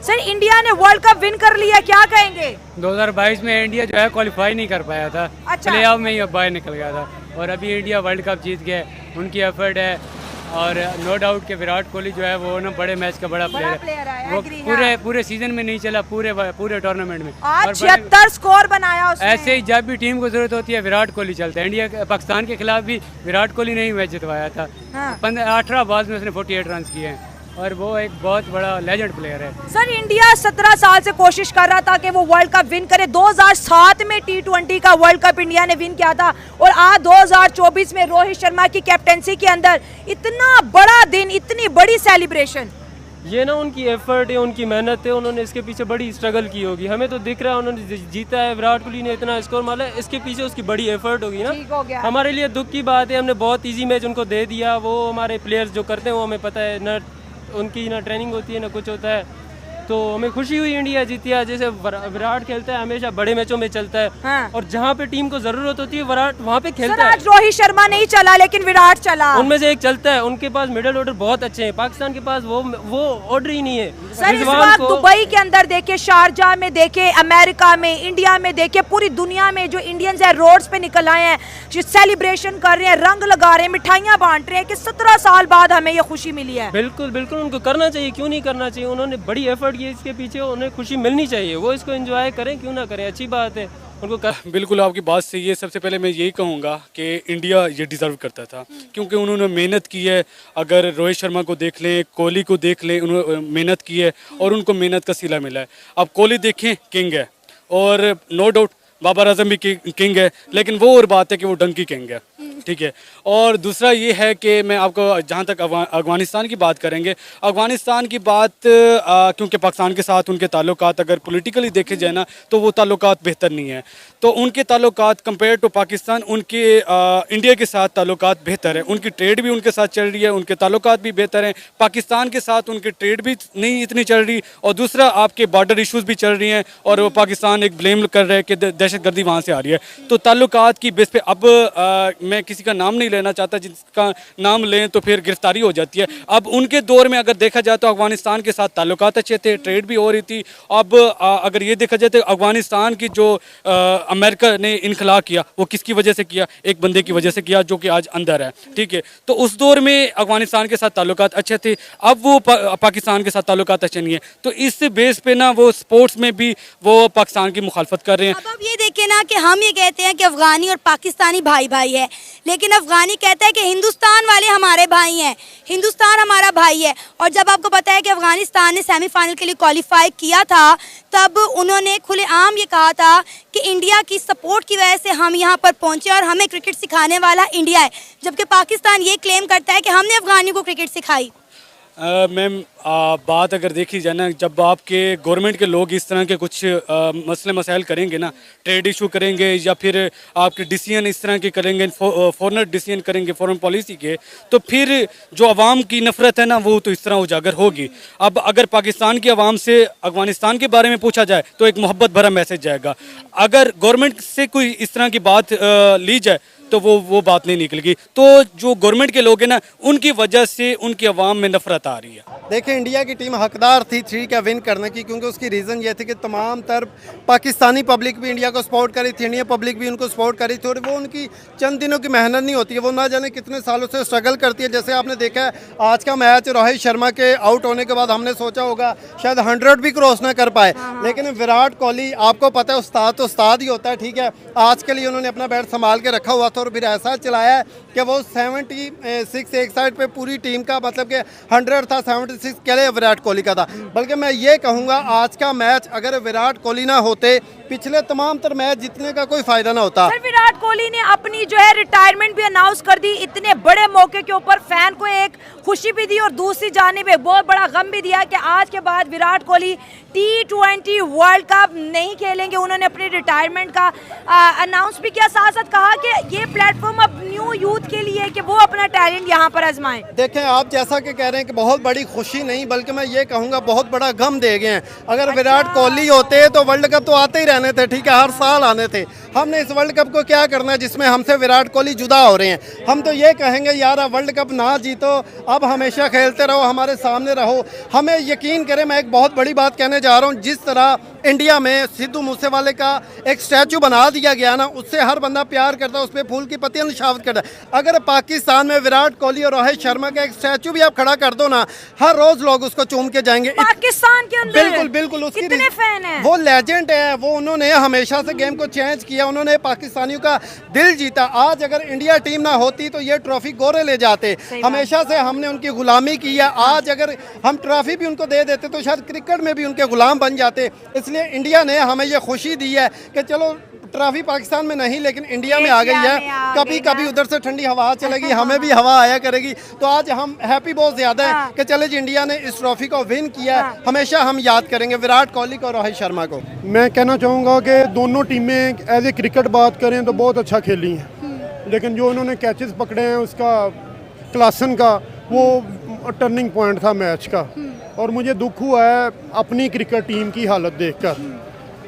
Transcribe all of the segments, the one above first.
Sir India ने world cup win कर लिया, क्या कहेंगे? 2022 में इंडिया जो है क्वालिफाई नहीं कर पाया था। अच्छा। प्ले ऑफ में ही बाहर निकल गया था और अभी इंडिया वर्ल्ड कप जीत गया। उनकी एफर्ट है और नो डाउट कि विराट कोहली जो है वो ना बड़े मैच का बड़ा प्लेयर है। वो पूरे सीजन में नहीं चला, पूरे टूर्नामेंट में आज 76 स्कोर बनाया उसने। ऐसे ही जब भी टीम को जरूरत होती है विराट कोहली चलता है। इंडिया पाकिस्तान के खिलाफ भी विराट कोहली ने ही मैच जितवाया था। 18 बॉल्स में उसने 48 रन किए हैं और वो एक बहुत बड़ा लेजेंड प्लेयर है। सर इंडिया 17 साल से कोशिश कर रहा था कि वो वर्ल्ड कप विन करे। 2007 में T20 का वर्ल्ड कप इंडिया ने विन किया था और आज 2024 में रोहित शर्मा की कैप्टेंसी के अंदर इतना बड़ा दिन, इतनी बड़ी सेलिब्रेशन। ये ना उनकी एफर्ट है, उनकी मेहनत है, उन्होंने इसके पीछे बड़ी स्ट्रगल की होगी। हमें तो दिख रहा है उन्होंने जीता है, विराट कोहली ने इतना स्कोर मारा, इसके पीछे उसकी बड़ी एफर्ट होगी ना। हमारे लिए दुख की बात है, हमने बहुत इजी मैच उनको दे दिया। वो हमारे प्लेयर्स जो करते हैं वो हमें पता है ना, उनकी ना ट्रेनिंग होती है ना कुछ होता है। तो हमें खुशी हुई इंडिया जीती है। जैसे विराट खेलता है हमेशा बड़े मैचों में चलता है। हाँ। और जहाँ पे टीम को जरूरत होती है विराट वहाँ पे खेलता है। आज रोहित शर्मा नहीं चला लेकिन विराट चला। उनमें से एक चलता है। उनके पास मिडिल ऑर्डर बहुत अच्छे हैं। पाकिस्तान के पास वो ऑर्डर ही नहीं है। सर इस वक्त दुबई के अंदर देखे, शारजाह में देखे, अमेरिका में, इंडिया में देखे, पूरी दुनिया में जो इंडियंस है रोड्स पे निकल आए हैं, जो सेलिब्रेशन कर रहे हैं, रंग लगा रहे हैं, मिठाइयाँ बांट रहे हैं कि 17 साल बाद हमें ये खुशी मिली है। बिल्कुल बिल्कुल उनको करना चाहिए, क्यों नहीं करना चाहिए। उन्होंने बड़ी एफर्ट की, इसके पीछे उन्हें खुशी मिलनी चाहिए। वो इसको एंजॉय करें, क्यों ना करें, अच्छी बात है उनको बिल्कुल आपकी बात सही है। सबसे पहले मैं यही कहूँगा कि इंडिया ये डिज़र्व करता था क्योंकि उन्होंने मेहनत की है। अगर रोहित शर्मा को देख लें, कोहली को देख लें, उन्होंने मेहनत की है और उनको मेहनत का सिला मिला है। अब कोहली देखें किंग है और नो डाउट बाबर आजम भी किंग है, लेकिन वो और बात है कि वो डंकी किंग है, ठीक है। और दूसरा ये है कि मैं आपको जहाँ तक अफ़गानिस्तान की बात करेंगे, अफ़गानिस्तान की बात क्योंकि पाकिस्तान के साथ उनके ताल्लुकात अगर पॉलिटिकली देखे जाए ना तो वो ताल्लुकात बेहतर नहीं है। तो उनके ताल्लुकात कंपेयर टू पाकिस्तान, उनके इंडिया के साथ ताल्लुकात बेहतर है। उनकी ट्रेड भी उनके साथ चल रही है, उनके ताल्लुकात भी बेहतर हैं। पाकिस्तान के साथ उनकी ट्रेड भी नहीं इतनी चल रही और दूसरा आपके बॉर्डर इशूज़ भी चल रही हैं और वो पाकिस्तान एक ब्लेम कर रहे हैं कि दहशतगर्दी वहाँ से आ रही है। तो ताल्लुकात की बेस पे अब मैं किसी का नाम नहीं लेना चाहता, जिसका नाम लें तो फिर गिरफ्तारी हो जाती है। अब उनके दौर में अगर देखा जाए तो अफगानिस्तान के साथ ताल्लुकात अच्छे थे, ट्रेड भी हो रही थी। अब अगर ये देखा जाए तो अफगानिस्तान की जो अमेरिका ने इनखला किया वो किसकी वजह से किया? एक बंदे की वजह से किया जो कि आज अंदर है, ठीक है। तो उस दौर में अफगानिस्तान के साथ ताल्लुकात अच्छे थे, अब वो पाकिस्तान के साथ ताल्लुकात अच्छे नहीं है। तो इस बेस पे ना वो स्पोर्ट्स में भी वो पाकिस्तान की मुखालफत कर रहे हैं। अब ये देखें ना कि हम ये कहते हैं कि अफगानी और पाकिस्तानी भाई भाई है, लेकिन अफगानी कहता है कि हिंदुस्तान वाले हमारे भाई हैं, हिंदुस्तान हमारा भाई है। और जब आपको पता है कि अफगानिस्तान ने सेमीफाइनल के लिए क्वालिफाई किया था तब उन्होंने खुलेआम ये कहा था कि इंडिया की सपोर्ट की वजह से हम यहाँ पर पहुँचे और हमें क्रिकेट सिखाने वाला इंडिया है, जबकि पाकिस्तान ये क्लेम करता है कि हमने अफगानियों को क्रिकेट सिखाई। मैम बात अगर देखी जाए ना, जब आपके गवर्नमेंट के लोग इस तरह के कुछ मसले मसाइल करेंगे ना, ट्रेड इशू करेंगे या फिर आपके डिसीजन इस तरह के करेंगे, फॉरेन डिसीजन करेंगे फॉरेन पॉलिसी के, तो फिर जो आवाम की नफरत है ना वो तो इस तरह उजागर होगी। अब अगर पाकिस्तान की आवाम से अफगानिस्तान के बारे में पूछा जाए तो एक मोहब्बत भरा मैसेज जाएगा। अगर गवर्नमेंट से कोई इस तरह की बात ली जाए तो वो बात नहीं निकलेगी। तो जो गवर्नमेंट के लोग हैं ना उनकी वजह से उनकी आवाम में नफरत आ रही है। देखिए इंडिया की टीम हकदार थी 3 का विन करने की, क्योंकि उसकी रीज़न ये थी कि तमाम तर पाकिस्तानी पब्लिक भी इंडिया को सपोर्ट करी थी, इंडियन पब्लिक भी उनको सपोर्ट करी थी और वो उनकी चंद दिनों की मेहनत नहीं होती है, वो ना जाने कितने सालों से स्ट्रगल करती है। जैसे आपने देखा है आज का मैच रोहित शर्मा के आउट होने के बाद हमने सोचा होगा शायद 100 भी क्रॉस ना कर पाए, लेकिन विराट कोहली आपको पता है उस्ताद तो उस्ताद ही होता है, ठीक है। आज के लिए उन्होंने अपना बैट संभाल के रखा हुआ था और फिर ऐसा चलाया है कि वो 76 एक साइड पे पूरी टीम का मतलब कि 100 था, 76 के लिए विराट कोहली का था। बल्कि मैं ये कहूँगा आज का मैच अगर विराट कोहली ना होते पिछले तमाम तर मैच जीतने का कोई फायदा ना होता। सर विराट कोहली ने अपनी जो है रिटायरमेंट भी अनाउंस कर दी। इतने बड़े मौके के ऊपर फैन को एक खुशी भी दी और दूसरी जानिब एक बहुत बड़ा गम भी दिया कि आज के बाद Virat Kohli T20 world cup नहीं खेलेंगे। उन्होंने अपनी रिटायरमेंट का अनाउंस भी किया, साथ साथ कहा कि ये प्लेटफॉर्म अब न्यू यूथ यूथ के लिए कि वो अपना टैलेंट यहाँ पर आजमाएं? देखें, आप जैसा कि कह रहे हैं कि बहुत बड़ी खुशी नहीं बल्कि मैं ये कहूँगा बहुत बड़ा गम दे गए हैं। अगर विराट कोहली होते तो वर्ल्ड कप तो आते ही रहने थे, ठीक है, हर साल आने थे। हमने इस वर्ल्ड कप को क्या करना है जिसमें हमसे विराट कोहली जुदा हो रहे हैं। हम तो ये कहेंगे यार अब वर्ल्ड कप ना जीतो, अब हमेशा खेलते रहो, हमारे सामने रहो। हमें यकीन करें, मैं एक बहुत बड़ी बात कहने जा रहा हूँ, जिस तरह इंडिया में सिद्धू मूसेवाले का एक स्टैचू बना दिया गया ना, उससे हर बंदा प्यार करता है, उस पर फूल की पत्तियां निशावत करता है। अगर पाकिस्तान में विराट कोहली और रोहित शर्मा का एक स्टैचू भी आप खड़ा कर दो ना, हर रोज लोग उसको चूम के जाएंगे। पाकिस्तान के अंदर बिल्कुल बिल्कुल, उसकी कितने फैन हैं? वो लेजेंड है, वो उन्होंने हमेशा से गेम को चेंज किया, उन्होंने पाकिस्तानियों का दिल जीता। आज अगर इंडिया टीम ना होती तो ये ट्रॉफी गोरे ले जाते। हमेशा से हमने उनकी गुलामी की है, आज अगर हम ट्रॉफी भी उनको दे देते तो शायद क्रिकेट में भी उनके गुलाम बन जाते। इसलिए इंडिया ने हमें ये खुशी दी है कि चलो ट्रॉफी पाकिस्तान में नहीं लेकिन इंडिया में आ गई है। कभी कभी उधर से ठंडी हवा चलेगी, हमें भी हवा आया करेगी। तो आज हम हैप्पी बहुत ज्यादा है कि चले जी इंडिया ने इस ट्रॉफी को विन किया है। हमेशा हम याद करेंगे विराट कोहली को, रोहित शर्मा को। मैं कहना चाहूँगा कि दोनों टीमें एज ए क्रिकेट बात करें तो बहुत अच्छा खेली हैं, लेकिन जो उन्होंने कैचेस पकड़े हैं उसका क्लासन का वो टर्निंग पॉइंट था मैच का। और मुझे दुख हुआ है अपनी क्रिकेट टीम की हालत देखकर,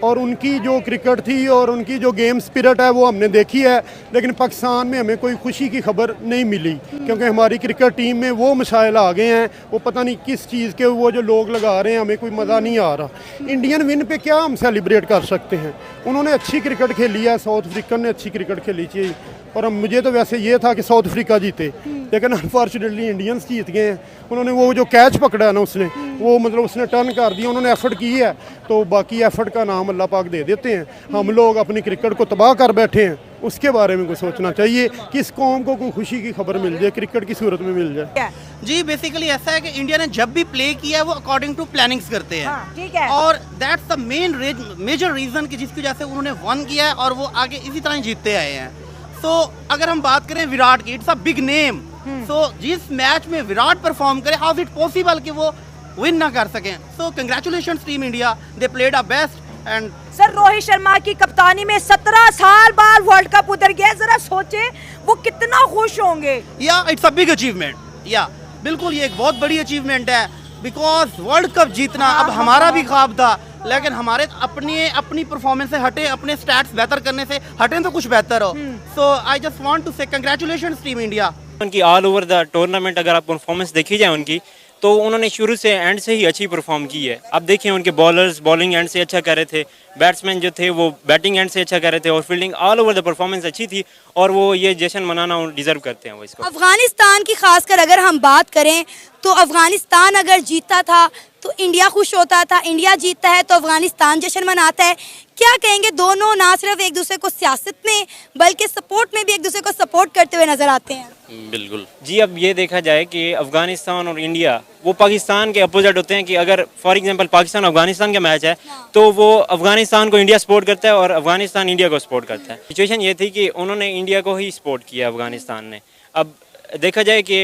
और उनकी जो क्रिकेट थी और उनकी जो गेम स्पिरिट है वो हमने देखी है, लेकिन पाकिस्तान में हमें कोई खुशी की खबर नहीं मिली क्योंकि हमारी क्रिकेट टीम में वो मसाइल आ गए हैं, वो पता नहीं किस चीज़ के वो जो लोग लगा रहे हैं, हमें कोई मज़ा नहीं आ रहा। इंडियन विन पे क्या हम सेलिब्रेट कर सकते हैं? उन्होंने अच्छी क्रिकेट खेली है, साउथ अफ्रीकन ने अच्छी क्रिकेट खेली थी, और मुझे तो वैसे ये था कि साउथ अफ्रीका जीते, लेकिन अनफॉर्चुनेटली इंडियंस जीत गए हैं। उन्होंने वो जो कैच पकड़ा है ना, उसने वो मतलब उसने टर्न कर दिया, उन्होंने एफर्ट की है, तो बाकी एफर्ट का नाम अल्लाह पाक दे देते हैं। हम लोग अपनी क्रिकेट को तबाह कर बैठे हैं, उसके बारे में कुछ सोचना चाहिए कि इस कौम को कोई खुशी की खबर मिल जाए, क्रिकेट की सूरत में मिल जाए। जी बेसिकली ऐसा है कि इंडिया ने जब भी प्ले किया है वो अकॉर्डिंग टू प्लानिंग्स करते हैं। ठीक है। और दैट्स द मेजर रीजन कि जिसकी वजह से उन्होंने वन किया है और वो आगे इसी तरह जीतते आए हैं। तो अगर हम बात करें विराट की, इट्स अ बिग नेम। सो जिस मैच में विराट परफॉर्म करे, हाउ इट पॉसिबल कि वो विन ना कर सकें? सो congratulations team India, they played a best. And sir, Rohit Sharma की कप्तानी में 17 साल बाद वर्ल्ड कप उतर गया, जरा सोचे वो कितना खुश होंगे। या इट्स अ बिग अचीवमेंट, या बिल्कुल ये एक बहुत बड़ी अचीवमेंट है, बिकॉज वर्ल्ड कप जीतना अब हमारा भी ख्वाब था, लेकिन हमारे अपनी परफॉर्मेंस से हटे, अपने स्टैट्स बेहतर करने से हटे तो कुछ बेहतर हो। सो आई जस्ट वांट टू से कंग्रेचुलेशंस टीम इंडिया। उनकी ऑल ओवर द टूर्नामेंट अगर आप परफॉर्मेंस देखी जाए उनकी, तो उन्होंने शुरू से एंड से ही अच्छी परफॉर्म की है। अब देखिए उनके बॉलर्स बॉलिंग एंड से अच्छा कर रहे थे, बैट्समैन जो थे वो बैटिंग एंड से अच्छा कर रहे थे, और fielding all over the performance अच्छी थी, और वो ये जश्न मनाना डिजर्व करते हैं वो इसको। अफगानिस्तान की खासकर अगर हम बात करें तो अफगानिस्तान अगर जीतता था तो इंडिया खुश होता था, इंडिया जीतता है तो अफगानिस्तान जश्न मनाता है। क्या कहेंगे, दोनों ना सिर्फ एक दूसरे को सियासत में बल्कि सपोर्ट में भी एक दूसरे को सपोर्ट करते हुए नजर आते हैं। बिल्कुल जी। अब ये देखा जाए कि अफगानिस्तान और इंडिया वो पाकिस्तान के अपोजिट होते हैं कि अगर फॉर एग्जांपल पाकिस्तान अफगानिस्तान का मैच है तो वो अफगानिस्तान को इंडिया सपोर्ट करता है और अफगानिस्तान इंडिया को सपोर्ट करता है। सिचुएशन ये थी कि उन्होंने इंडिया को ही सपोर्ट किया अफगानिस्तान ने। अब देखा जाए कि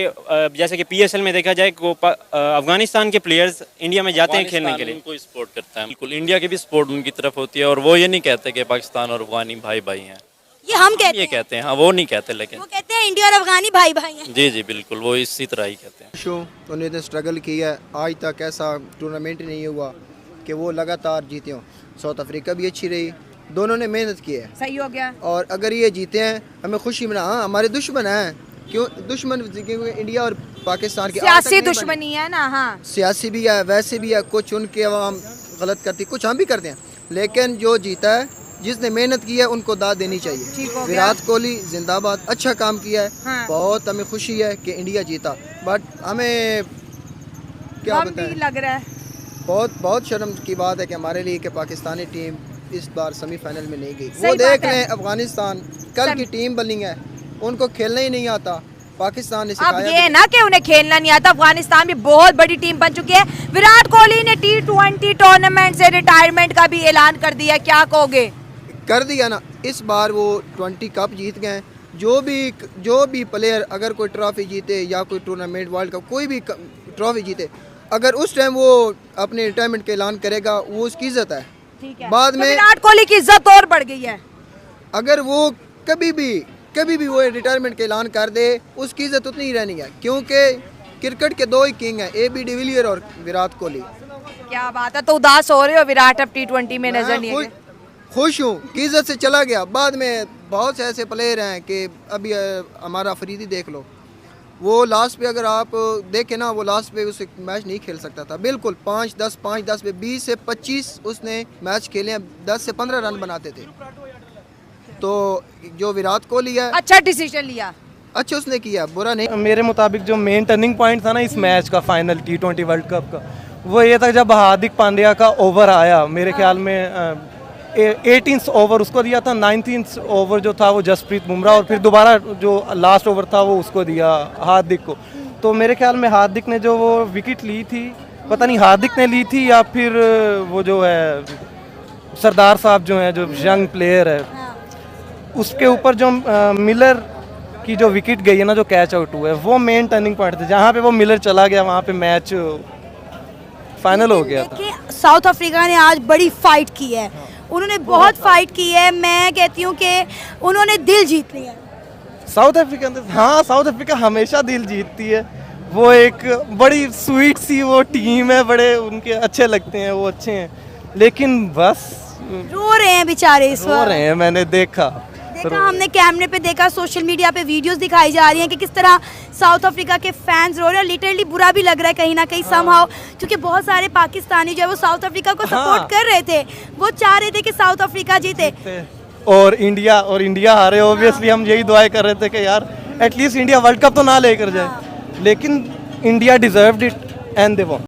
जैसे कि PSL में देखा जाए को अफगानिस्तान के प्लेयर्स इंडिया में जाते हैं खेलने के लिए, उनको सपोर्ट करता है। बिल्कुल इंडिया की भी सपोर्ट उनकी तरफ होती है, और वो ये नहीं कहते कि पाकिस्तान और अफगानी भाई भाई हैं, ये हम कहते ये कहते हैं। हाँ, वो नहीं कहते, लेकिन वो कहते हैं इंडिया और अफगानी भाई भाई हैं। जी जी बिल्कुल, वो इसी तरह ही कहते हैं। उन्होंने इतने स्ट्रगल किया है, आज तक ऐसा टूर्नामेंट ही नहीं हुआ कि वो लगातार जीते हों। साउथ अफ्रीका भी अच्छी रही, दोनों ने मेहनत की है, सही हो गया। और अगर ये जीते हैं हमें खुशी मना। हाँ, हमारे दुश्मन हैं, क्यों दुश्मन? क्योंकि इंडिया और पाकिस्तान की सियासी दुश्मनी है ना। हाँ, सियासी भी है, वैसे भी है, कुछ उनके अवाम गलत करती, कुछ हम भी करते हैं, लेकिन जो जीता है, जिसने मेहनत की है, उनको दाद देनी चाहिए। विराट कोहली जिंदाबाद, अच्छा काम किया है। हाँ। बहुत हमें खुशी है कि इंडिया जीता, बट हमें क्या बताएं, लग रहा है बहुत शर्म की बात है कि हमारे लिए कि पाकिस्तानी टीम इस बार सेमीफाइनल में नहीं गई। वो देख रहे हैं अफगानिस्तान कल की टीम बनिंग है, उनको खेलना ही नहीं आता। पाकिस्तान ने अब ये ना कि उन्हें खेलना नहीं आता, अफगानिस्तान भी बहुत बड़ी टीम बन चुकी है। विराट कोहली ने T20 टूर्नामेंट से रिटायरमेंट का भी ऐलान कर दिया, क्या कहोगे? कर दिया ना, इस बार वो 20 कप जीत गए। जो भी प्लेयर अगर कोई ट्रॉफी जीते या कोई टूर्नामेंट वर्ल्ड कप कोई भी ट्रॉफी जीते, अगर उस टाइम वो अपने रिटायरमेंट का ऐलान करेगा, वो उसकी इज्जत है। बाद में विराट कोहली की इज्जत और बढ़ गई है। अगर वो कभी भी कभी भी वो रिटायरमेंट का ऐलान कर दे, उसकी इज्जत उतनी ही रहनी है, क्योंकि क्रिकेट के दो ही किंग हैं, AB डिविलियर और विराट कोहली। क्या बात है, तो उदास हो रहे हो विराट अब T20 में नजर नहीं है? खुश हूँ कि इज्जत से चला गया। बाद में बहुत से ऐसे प्लेयर हैं कि अभी हमारा अफरीदी देख लो, वो लास्ट पे अगर आप देखें ना, वो लास्ट पे उसे मैच नहीं खेल सकता था बिल्कुल। 5-10 पे 20 से 25 उसने मैच खेले, 10 से 15 रन बनाते थे। तो जो विराट कोहली है, अच्छा डिसीजन लिया, अच्छा उसने किया, बुरा नहीं। मेरे मुताबिक जो मेन टर्निंग पॉइंट था ना इस मैच का, फाइनल T20 वर्ल्ड कप का, वो ये था जब हार्दिक पांड्या का ओवर आया। मेरे ख्याल में 18th ओवर उसको दिया था, 19th ओवर जो था वो जसप्रीत बुमराह, और फिर दोबारा जो लास्ट ओवर था वो उसको दिया हार्दिक को। तो मेरे ख्याल में हार्दिक ने जो वो विकेट ली थी, पता नहीं हार्दिक ने ली थी या फिर वो जो है सरदार साहब जो हैं, जो यंग प्लेयर है, उसके ऊपर जो मिलर की जो विकेट गई है ना, जो कैच आउट हुआ है, वो मेन टर्निंग पॉइंट था। जहाँ पे वो मिलर चला गया वहाँ पे मैच फाइनल हो गया था। साउथ अफ्रीका ने आज बड़ी फाइट की है, उन्होंने बहुत फाइट की है। मैं कहती हूँ कि उन्होंने दिल जीत लिया साउथ अफ्रीका। हाँ, साउथ अफ्रीका हमेशा दिल जीतती है। वो एक बड़ी स्वीट सी वो टीम है, बड़े उनके अच्छे लगते हैं, वो अच्छे हैं, लेकिन बस रो रहे हैं बेचारे इस रो रहे हैं। मैंने देखा, हमने कैमरे पे देखा, सोशल मीडिया पे वीडियोस दिखाई जा रही हैं कि किस तरह साउथ अफ्रीका के फैंस रो रहे हैं। लिटरली बुरा भी लग रहा है कहीं ना कहीं समहाउ, क्योंकि बहुत सारे पाकिस्तानी जो है वो साउथ अफ्रीका को सपोर्ट कर रहे थे, वो चाह रहे थे कि साउथ अफ्रीका जीते और इंडिया हारे। ऑब्वियसली हम यही दुआएं कर रहे थे कि यार एटलीस्ट इंडिया वर्ल्ड कप तो ना लेकर जाए, लेकिन India deserved it and they won.